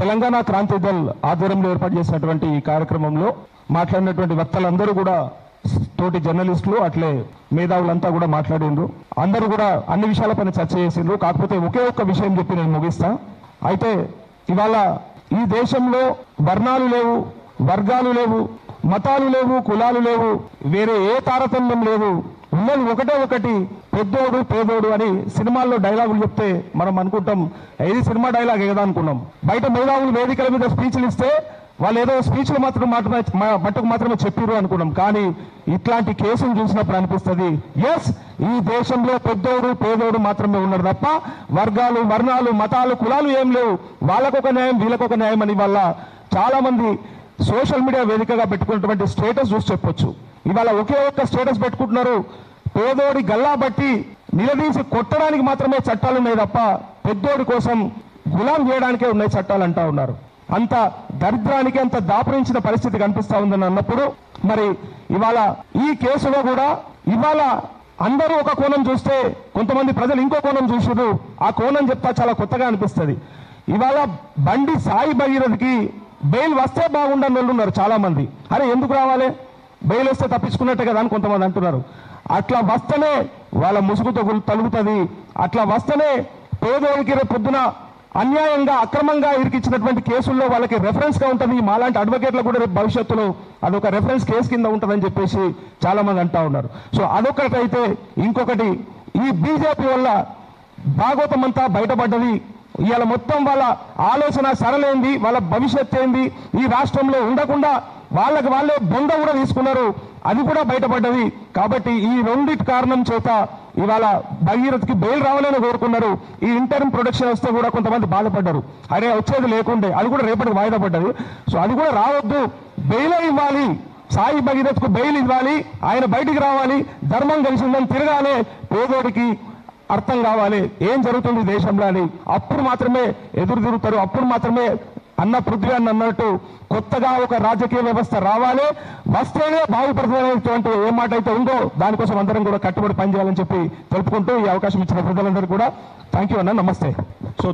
తెలంగాణ క్రాంతి దళ్ ఆధ్వర్యంలో ఏర్పాటు చేసినటువంటి ఈ కార్యక్రమంలో మాట్లాడినటువంటి వక్తలందరూ కూడా తోటి జర్నలిస్టులు అట్లే మేధావులంతా కూడా మాట్లాడిండ్రు. అందరూ కూడా అన్ని విషయాలపైన చర్చ చేసిండ్రు. కాకపోతే ఒకే ఒక్క విషయం చెప్పి నేను ముగిస్తా. అయితే ఇవాళ ఈ దేశంలో వర్ణాలు లేవు, వర్గాలు లేవు, మతాలు లేవు, కులాలు లేవు, వేరే ఏ తారతమ్యం లేదు. ఉన్నది ఒకటే ఒకటి, పెద్దోడు పేదోడు అని సినిమాల్లో డైలాగులు చెప్తే మనం అనుకుంటాం ఇది సినిమా డైలాగ్ ఏదా అనుకున్నాం. బయట మేధావులు వేదికల మీద స్పీచ్లు ఇస్తే వాళ్ళు ఏదో స్పీచ్లు మట్టుకు మాత్రమే చెప్పారు అనుకున్నాం. కానీ ఇట్లాంటి కేసులు చూసినప్పుడు అనిపిస్తుంది ఎస్, ఈ దేశంలో పెద్దోడు పేదోడు మాత్రమే ఉన్నారు తప్ప వర్గాలు వర్ణాలు మతాలు కులాలు ఏం లేవు. వాళ్ళకొక న్యాయం వీళ్ళకొక న్యాయం అని వల్ల చాలా మంది సోషల్ మీడియా వేదికగా పెట్టుకున్నటువంటి స్టేటస్ చూసి చెప్పొచ్చు. ఇవాళ ఒకే ఒక్క స్టేటస్ పెట్టుకుంటున్నారు, పేదోడి గల్లా బట్టి నిలదీసి కొట్టడానికి మాత్రమే చట్టాలు ఉన్నాయి తప్ప పెద్దోడి కోసం గులాం చేయడానికే ఉన్నాయి చట్టాలు అంటా ఉన్నారు. అంత దరిద్రానికి అంత దాపురించిన పరిస్థితి కనిపిస్తా ఉందని అన్నప్పుడు మరి ఇవాళ ఈ కేసులో కూడా ఇవాళ అందరూ ఒక కోణం చూస్తే కొంతమంది ప్రజలు ఇంకో కోణం చూసారు. ఆ కోణం చెప్తా చాలా కొత్తగా అనిపిస్తుంది. ఇవాళ బండి సాయి భగీరథకి బెయిల్ వస్తే బాగుండని వాళ్ళు ఉన్నారు చాలా మంది. అరే ఎందుకు రావాలి, బెయిల్ వస్తే తప్పించుకున్నట్టే కదా అని కొంతమంది అంటున్నారు. అట్లా వస్తేనే వాళ్ళ ముసుగుతో తలుగుతుంది. అట్లా వస్తేనే పేదోడికి రేపు పొద్దున అన్యాయంగా అక్రమంగా ఇరికిచ్చినటువంటి కేసుల్లో వాళ్ళకి రెఫరెన్స్ గా ఉంటుంది. మాలాంటి అడ్వకేట్లకు కూడా రేపు భవిష్యత్తులో అదొక రెఫరెన్స్ కేసు కింద ఉంటుందని చెప్పేసి చాలా మంది అంటా ఉన్నారు. సో అదొకటైతే ఇంకొకటి, ఈ బీజేపీ వల్ల భాగవతం అంతా బయటపడ్డది. ఇవాళ మొత్తం వాళ్ళ ఆలోచన సరళైంది, వాళ్ళ భవిష్యత్ ఏంది, ఈ రాష్ట్రంలో ఉండకుండా వాళ్ళకి వాళ్ళే బొంద కూడా తీసుకున్నారు, అది కూడా బయటపడ్డది. కాబట్టి ఈ రెండిటి కారణం చేత ఇవాళ భగీరథ్కి బెయిల్ రావాలని కోరుకున్నారు. ఈ ఇంటర్మ్ ప్రొటెక్షన్ వస్తే కూడా కొంతమంది బాధపడ్డారు. అరే వచ్చేది లేకుండే, అది కూడా రేపటికి వాయిదా పడ్డది. సో అది కూడా రావద్దు, బెయిల్ ఇవ్వాలి, సాయి భగీరథ్కు బెయిల్ ఇవ్వాలి, ఆయన బయటికి రావాలి, ధర్మం కలిసిందని తిరగాలి, పేదోడికి అర్థం కావాలి ఏం జరుగుతుంది దేశంలో అని. అప్పుడు మాత్రమే ఎదురు తిరుగుతారు. అప్పుడు మాత్రమే అన్న పృథ్వీ అని అన్నట్టు కొత్తగా ఒక రాజకీయ వ్యవస్థ రావాలి, వస్తేనే బాగుపడుతున్నటువంటి ఏ మాట అయితే ఉందో దానికోసం అందరం కూడా కట్టుబడి పనిచేయాలని చెప్పి తెలుపుకుంటూ ఈ అవకాశం ఇచ్చిన ప్రజలందరూ కూడా థ్యాంక్ యూ అన్న, నమస్తే.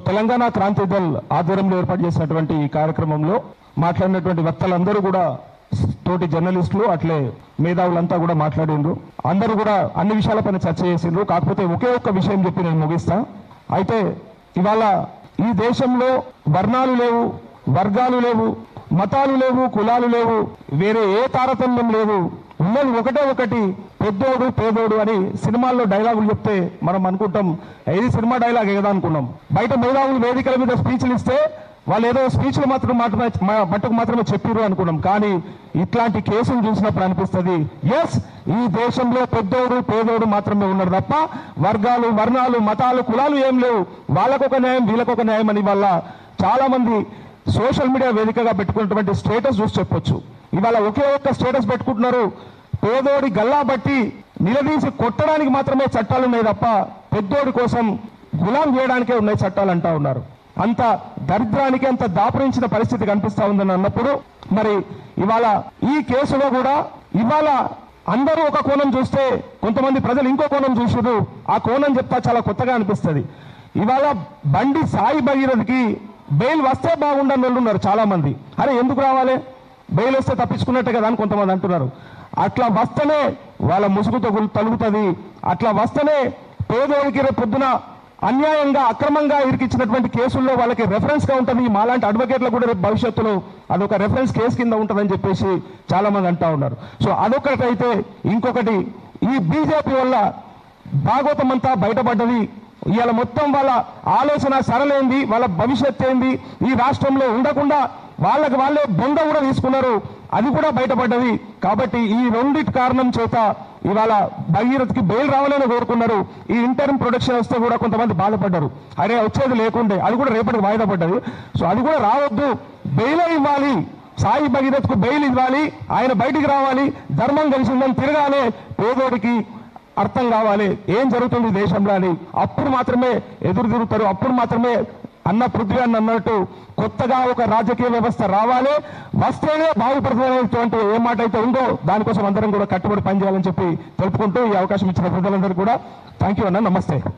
తెలంగాణ క్రాంతి దళ్ ఆధ్వర్యంలో ఏర్పాటు చేసినటువంటి ఈ కార్యక్రమంలో మాట్లాడినటువంటి వక్తలందరూ కూడా తోటి జర్నలిస్టులు అట్లే మేధావులంతా కూడా మాట్లాడిండ్రు. అందరూ కూడా అన్ని విషయాలపైన చర్చ చేసిండ్రు. కాకపోతే ఒకే ఒక్క విషయం చెప్పి నేను ముగిస్తా. అయితే ఇవాళ ఈ దేశంలో వర్ణాలు లేవు, వర్గాలు లేవు, మతాలు లేవు, కులాలు లేవు, వేరే ఏ తారతమ్యం లేదు. ఉన్నది ఒకటే ఒకటి, పెద్దోడు పేదోడు అని సినిమాల్లో డైలాగులు చెప్తే మనం అనుకుంటాం ఇది సినిమా డైలాగ్ ఏదా అనుకున్నాం. బయట మేధావులు వేదికల మీద స్పీచ్లు ఇస్తే వాళ్ళు ఏదో స్పీచ్లు మట్టుకు మాత్రమే చెప్పారు అనుకున్నాం. కానీ ఇట్లాంటి కేసులు చూసినప్పుడు అనిపిస్తుంది ఎస్, ఈ దేశంలో పెద్దోడు పేదోడు మాత్రమే ఉన్నారు తప్ప వర్గాలు వర్ణాలు మతాలు కులాలు ఏం లేవు. వాళ్ళకొక న్యాయం వీళ్ళకొక న్యాయం అని వల్ల చాలా మంది సోషల్ మీడియా వేదికగా పెట్టుకున్నటువంటి స్టేటస్ చూసి చెప్పొచ్చు. ఇవాళ ఒకే ఒక్క స్టేటస్ పెట్టుకుంటున్నారు, పేదోడి గల్లా బట్టి నిలదీసి కొట్టడానికి మాత్రమే చట్టాలు ఉన్నాయి తప్ప పెద్దోడి కోసం గులాం చేయడానికే ఉన్నాయి చట్టాలు అంటా ఉన్నారు. అంత దరిద్రానికి అంత దాపురించిన పరిస్థితి కనిపిస్తా ఉందని అన్నప్పుడు మరి ఇవాళ ఈ కేసులో కూడా ఇవాళ అందరూ ఒక కోణం చూస్తే కొంతమంది ప్రజలు ఇంకో కోణం చూసారు. ఆ కోణం చెప్తా చాలా కొత్తగా అనిపిస్తుంది. ఇవాళ బండి సాయి భగీరథ్కి బెయిల్ వస్తే బాగుండని వాళ్ళు ఉన్నారు చాలా మంది. అరే ఎందుకు రావాలి, బెయిల్ వస్తే తప్పించుకున్నట్టే కదా అని కొంతమంది అంటున్నారు. అట్లా వస్తేనే వాళ్ళ ముసుగుతో తలుగుతుంది. అట్లా వస్తేనే పేదోడికి రేపు పొద్దున అన్యాయంగా అక్రమంగా ఇరికిచ్చినటువంటి కేసుల్లో వాళ్ళకి రెఫరెన్స్ గా ఉంటుంది. మాలాంటి అడ్వకేట్లకు కూడా రేపు భవిష్యత్తులో అదొక రెఫరెన్స్ కేసు కింద ఉంటుందని చెప్పేసి చాలా మంది అంటా ఉన్నారు. సో అదొకటైతే ఇంకొకటి, ఈ బీజేపీ వల్ల భాగవతం అంతా బయటపడ్డది. ఇవాళ మొత్తం వాళ్ళ ఆలోచన సరళైంది, వాళ్ళ భవిష్యత్ ఏంది, ఈ రాష్ట్రంలో ఉండకుండా వాళ్ళకి వాళ్ళే బొంద కూడా తీసుకున్నారు, అది కూడా బయటపడ్డది. కాబట్టి ఈ రెండిటి కారణం చేత ఇవాళ భగీరథ్కి బెయిల్ రావాలని కోరుకున్నారు. ఈ ఇంటర్మ్ ప్రొటెక్షన్ వస్తే కూడా కొంతమంది బాధపడ్డారు. అరే వచ్చేది లేకుండే, అది కూడా రేపటికి వాయిదా పడ్డది. సో అది కూడా రావద్దు, బెయిల్ ఇవ్వాలి, సాయి భగీరథ్కు బెయిల్ ఇవ్వాలి, ఆయన బయటికి రావాలి, ధర్మం కలిసిందని తిరగాలి, పేదోడికి అర్థం కావాలి ఏం జరుగుతుంది దేశంలో అని. అప్పుడు మాత్రమే ఎదురు తిరుగుతారు. అప్పుడు మాత్రమే అన్న పృథ్వీ అని అన్నట్టు కొత్తగా ఒక రాజకీయ వ్యవస్థ రావాలి, వస్తేనే బాగుపడుతున్నటువంటి ఏ మాట అయితే ఉందో దానికోసం అందరం కూడా కట్టుబడి పనిచేయాలని చెప్పి తెలుపుకుంటూ ఈ అవకాశం ఇచ్చిన ప్రజలందరూ కూడా థ్యాంక్ యూ అన్న, నమస్తే.